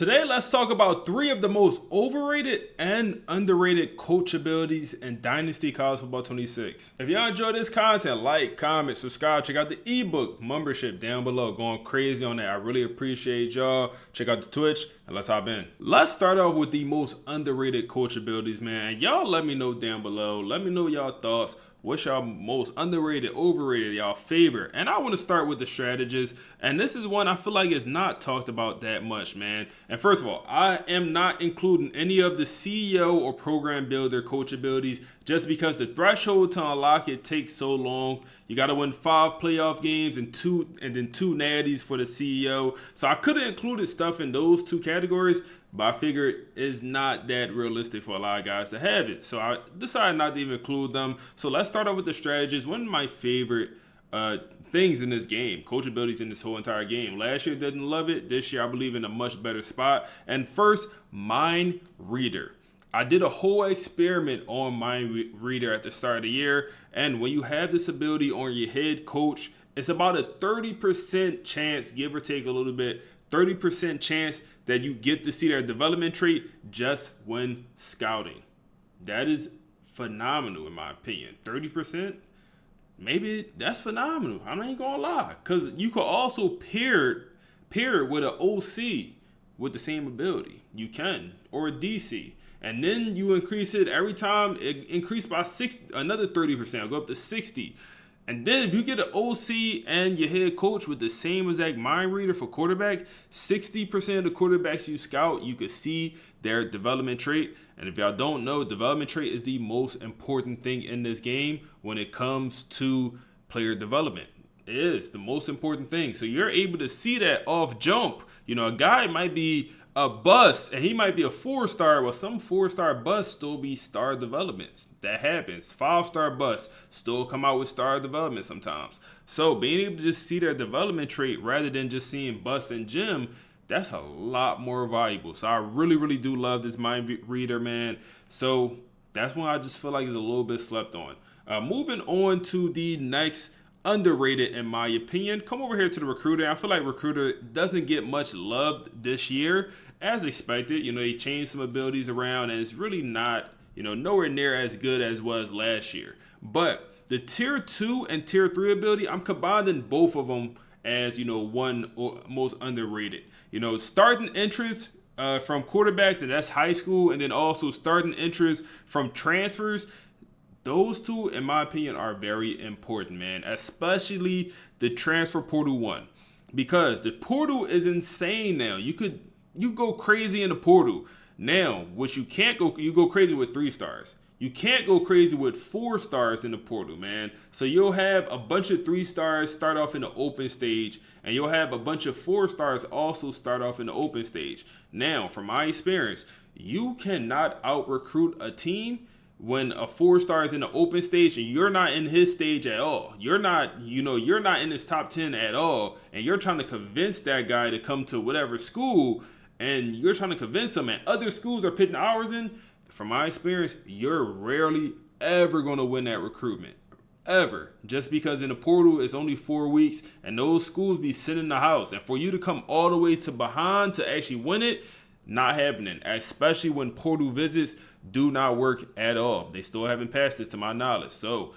Today, let's talk about 3 of the most overrated and underrated coach abilities in Dynasty College Football 26. If y'all enjoy this content, like, comment, subscribe, check out the ebook membership down below. Going crazy on that. I really appreciate y'all. Check out the Twitch and let's hop in. Let's start off with the most underrated coach abilities, man. And y'all let me know down below. Let me know y'all thoughts. What's y'all most underrated, overrated, y'all favorite? And I want to start with the strategist. And this is one I feel like is not talked about that much, man. And first of all, I am not including any of the CEO or program builder coach abilities just because the threshold to unlock it takes so long. You got to win 5 playoff games and then two natties for the CEO. So I could have included stuff in those 2 categories, but I figured it's not that realistic for a lot of guys to have it. So I decided not to even include them. So let's start off with the strategist. One of my favorite things in this game, coach abilities in this whole entire game. Last year, didn't love it. This year, I believe in a much better spot. And first, mind reader. I did a whole experiment on mind reader at the start of the year. And when you have this ability on your head coach, it's about a 30% chance, give or take a little bit, 30% chance that you get to see their development trait just when scouting. That is phenomenal in my opinion. 30%, maybe that's phenomenal. I'm not even gonna lie, because you could also pair it with an OC with the same ability. You can, or a DC. And then you increase it every time, it increased by another 30%, go up to 60. And then if you get an OC and your head coach with the same exact mind reader for quarterback, 60% of the quarterbacks you scout, you could see their development trait. And if y'all don't know, development trait is the most important thing in this game when it comes to player development. It is the most important thing. So you're able to see that off jump. You know, a guy might be a bust and he might be a 4-star. Well, some 4-star busts still be star developments. That happens. 5-star busts still come out with star development sometimes. So being able to just see their development trait rather than just seeing bust and gem, that's a lot more valuable. So I really do love this mind reader, man. So that's one I just feel like is a little bit slept on. Moving on to the next underrated in my opinion. Come over here to the recruiter. I feel like recruiter doesn't get much love this year as expected. You know, they changed some abilities around and it's really not, you know, nowhere near as good as was last year. But the tier 2 and tier 3 ability, I'm combining both of them as, you know, one most underrated. You know, starting interest from quarterbacks, and that's high school, and then also starting interest from transfers. Those 2, in my opinion, are very important, man, especially the transfer portal one, because the portal is insane now. You go crazy in the portal. Now, what you can't go, you go crazy with 3 stars. You can't go crazy with 4 stars in the portal, man. So you'll have a bunch of 3 stars start off in the open stage, and you'll have a bunch of 4 stars also start off in the open stage. Now, from my experience, you cannot out-recruit a team when a 4-star is in the open stage and you're not in his stage at all. You're not in his top 10 at all, and you're trying to convince that guy to come to whatever school, and you're trying to convince him, and other schools are putting hours in. From my experience, you're rarely ever going to win that recruitment. Ever. Just because in the portal it's only 4 weeks and those schools be sitting in the house. And for you to come all the way to behind to actually win it, not happening. Especially when portal visits do not work at all. They still haven't passed this to my knowledge. So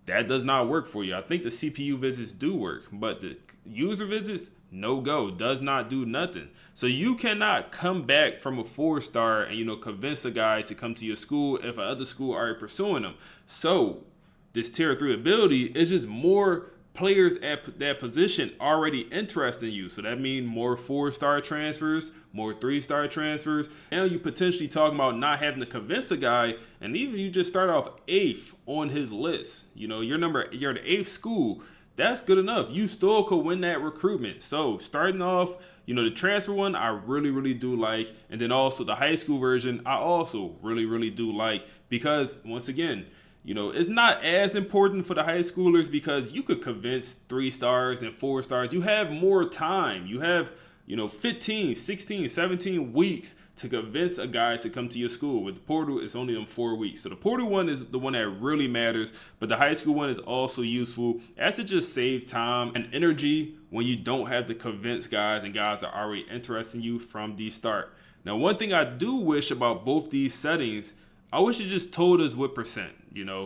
that does not work for you. I think the CPU visits do work, but the user visits, no go, does not do nothing. So you cannot come back from a 4-star and, you know, convince a guy to come to your school if another school are pursuing them. So this tier 3 ability is just more players at that position already interested in you. So that means more 4-star transfers, more 3-star transfers. Now you potentially talking about not having to convince a guy, and even you just start off 8th on his list. You know, you're the 8th school. That's good enough. You still could win that recruitment. So starting off, you know, the transfer one, I really do like. And then also the high school version, I also really do like, because once again, you know, it's not as important for the high schoolers because you could convince 3 stars and 4 stars. You have more time. You have 15, 16, 17 weeks to convince a guy to come to your school. With the portal, it's only them 4 weeks. So the portal one is the one that really matters, but the high school one is also useful as it just saves time and energy when you don't have to convince guys and guys are already interested in you from the start. Now, one thing I do wish about both these settings, I wish it just told us what percent,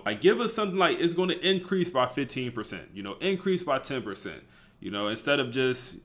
like give us something like it's going to increase by 15%, increase by 10%, instead of just,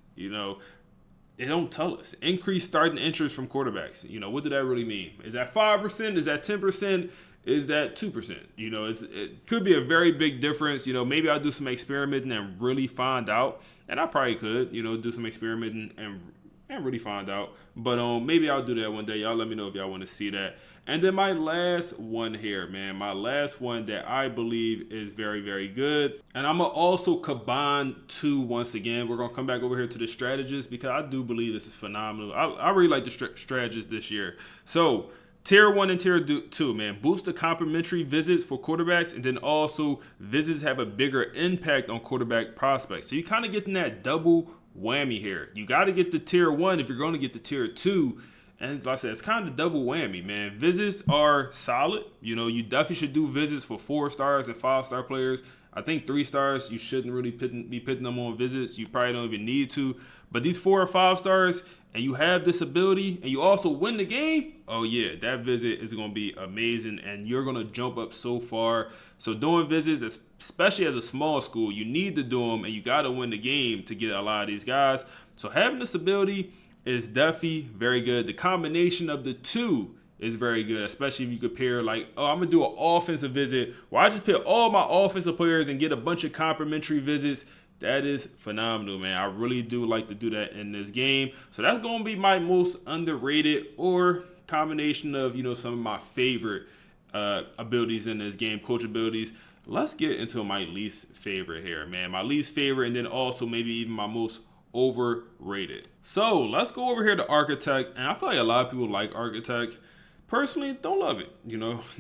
it don't tell us. Increase starting interest from quarterbacks. What did that really mean? Is that 5%? Is that 10%? Is that 2%? It could be a very big difference. Maybe I'll do some experimenting and really find out. And I probably could, do some experimenting and really find out. But maybe I'll do that one day. Y'all let me know if y'all want to see that. And then my last one here, man. My last one that I believe is very, very good. And I'm going to also combine two once again. We're going to come back over here to the strategists because I do believe this is phenomenal. I really like the strategists this year. So Tier 1 and Tier 2, man. Boost the complimentary visits for quarterbacks, and then also visits have a bigger impact on quarterback prospects. So you kind of getting that double whammy here. You got to get the Tier 1 if you're going to get the Tier 2. And like I said, it's kind of double whammy, man. Visits are solid. You definitely should do visits for 4 stars and 5-star players. I think 3 stars, you shouldn't really be putting them on visits. You probably don't even need to. But these 4 or 5 stars, and you have this ability, and you also win the game, oh yeah, that visit is going to be amazing, and you're going to jump up so far. So doing visits, especially as a small school, you need to do them, and you got to win the game to get a lot of these guys. So having this ability is definitely very good. The combination of the two is very good, especially if you compare like, oh, I'm going to do an offensive visit where I just pick all my offensive players and get a bunch of complimentary visits. That is phenomenal, man. I really do like to do that in this game. So that's going to be my most underrated or combination of, some of my favorite abilities in this game, coach abilities. Let's get into my least favorite here, man. My least favorite, and then also maybe even my most overrated. So let's go over here to Architect, and I feel like a lot of people like Architect. Personally, don't love it.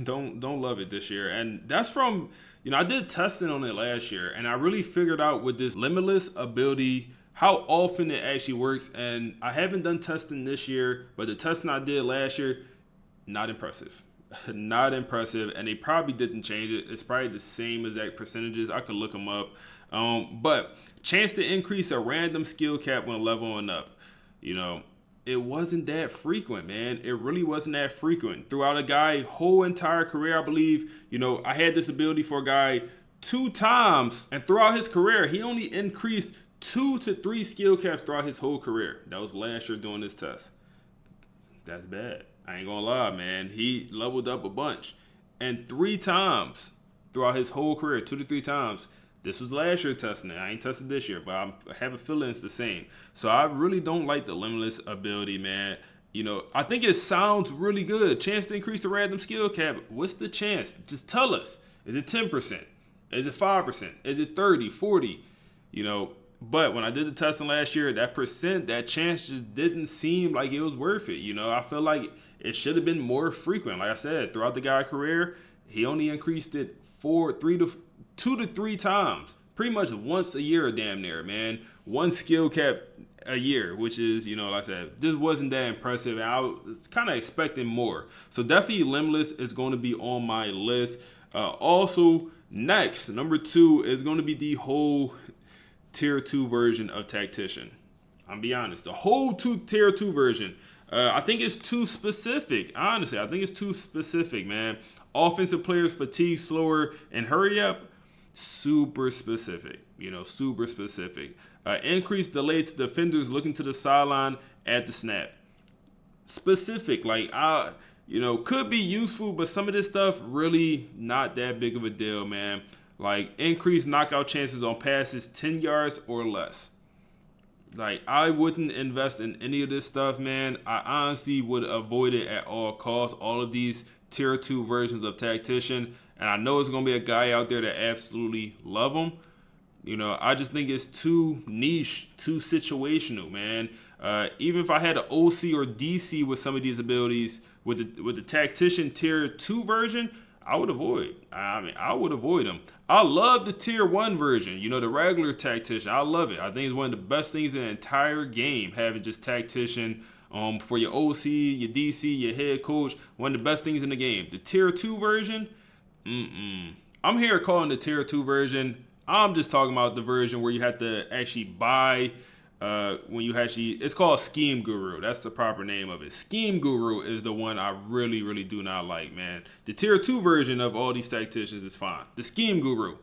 Don't love it this year, and that's from I did testing on it last year, and I really figured out with this limitless ability how often it actually works. And I haven't done testing this year, but the testing I did last year, not impressive. Not impressive, and they probably didn't change it. It's probably the same exact percentages. I could look them up. But chance to increase a random skill cap when leveling up. It wasn't that frequent, man. It really wasn't that frequent. Throughout a guy's whole entire career, I believe, I had this ability for a guy 2 times, and throughout his career, he only increased 2 to 3 skill caps throughout his whole career. That was last year doing this test. That's bad. I ain't gonna lie, man. He leveled up a bunch. And 3 times throughout his whole career, 2 to 3 times. This was last year testing it. I ain't tested this year, but I have a feeling it's the same. So I really don't like the limitless ability, man. I think it sounds really good. Chance to increase the random skill cap. What's the chance? Just tell us. Is it 10%? Is it 5%? Is it 30, 40? But when I did the testing last year, that chance just didn't seem like it was worth it. I feel like it should have been more frequent. Like I said, throughout the guy's career, he only increased it 2 to 3 times, pretty much once a year, damn near, man. 1 skill cap a year, which is, like I said, this wasn't that impressive. And I was kind of expecting more. So definitely Limitless is going to be on my list. Also, next, number 2 is going to be the whole Tier 2 version of Tactician. I'm be honest, the whole Tier 2 version. I think it's too specific. Honestly, I think it's too specific, man. Offensive players fatigue slower and hurry up. Super specific, super specific. Increased delay to defenders looking to the sideline at the snap. Specific, could be useful, but some of this stuff really not that big of a deal, man. Like increased knockout chances on passes 10 yards or less. Like I wouldn't invest in any of this stuff, man. I honestly would avoid it at all costs. All of these Tier 2 versions of Tactician. And I know it's going to be a guy out there that absolutely love him. I just think it's too niche, too situational, man. Even if I had an OC or DC with some of these abilities, with the Tactician Tier 2 version, I would avoid. I mean, I would avoid them. I love the tier 1 version, you know, the regular tactician. I love it. I think it's one of the best things in the entire game, having just tactician for your OC, your DC, your head coach. One of the best things in the game. The tier 2 version, I'm here calling the tier 2 version. I'm just talking about the version where you have to actually buy when you actually, it's called Scheme Guru. That's the proper name of it. Scheme Guru is the one I really, really do not like, man. The tier 2 version of all these tacticians is fine. The Scheme Guru,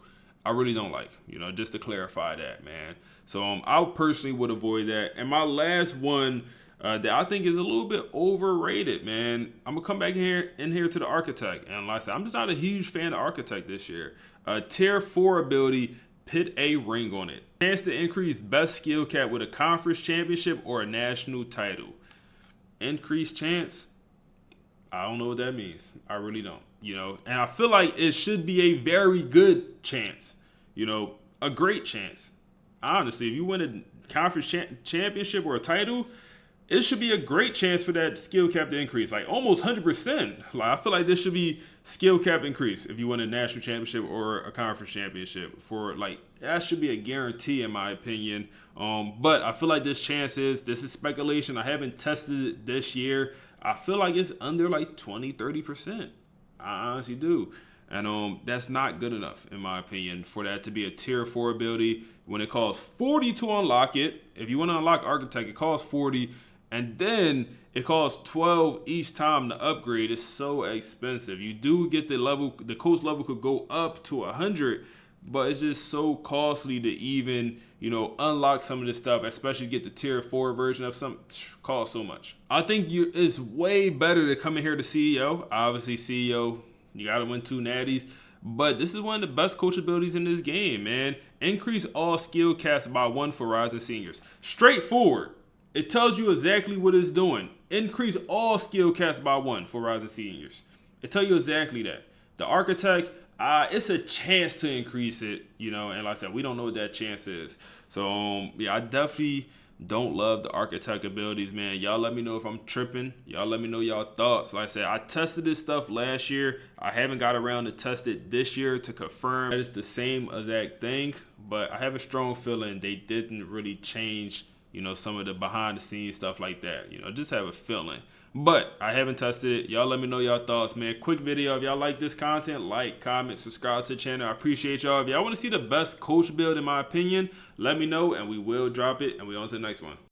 I really don't like, you know, just to clarify that, man. So I personally would avoid that. And my last one that I think is a little bit overrated, man. I'm gonna come back in here to the Architect, and like I said, I'm just not a huge fan of Architect this year. Tier 4 ability, put a ring on it. Chance to increase best skill cap with a conference championship or a national title. Increased chance, I don't know what that means. I really don't, you know. And I feel like it should be a very good chance, you know, a great chance. Honestly, if you win a conference championship or a title, it should be a great chance for that skill cap to increase, like almost 100%. Like, I feel like this should be skill cap increase if you win a national championship or a conference championship. For like, that should be a guarantee in my opinion. But I feel like this is speculation. I haven't tested it this year. I feel like it's under like 20-30%. I honestly do. And that's not good enough, in my opinion, for that to be a tier 4 ability when it costs 40 to unlock it. If you want to unlock Architect, it costs 40. And then it costs 12 each time to upgrade. It's so expensive. You do get the coach level could go up to 100, but it's just so costly to even, you know, unlock some of this stuff, especially get the tier 4 version of some. Costs so much. I think it's way better to come in here to CEO. Obviously, CEO, you got to win 2 natties. But this is one of the best coach abilities in this game, man. Increase all skill caps by 1 for rising seniors. Straightforward. It tells you exactly what it's doing. Increase all skill caps by 1 for rising seniors. It tells you exactly that. The Architect, it's a chance to increase it, you know, and like I said, we don't know what that chance is. So, yeah, I definitely don't love the Architect abilities, man. Y'all let me know if I'm tripping. Y'all let me know y'all thoughts. Like I said, I tested this stuff last year. I haven't got around to test it this year to confirm that it's the same exact thing, but I have a strong feeling they didn't really change, you know, some of the behind the scenes stuff like that. You know, just have a feeling. But I haven't tested it. Y'all let me know y'all thoughts, man. Quick video. If y'all like this content, like, comment, subscribe to the channel. I appreciate y'all. If y'all want to see the best coach build, in my opinion, let me know and we will drop it. And we on to the next one.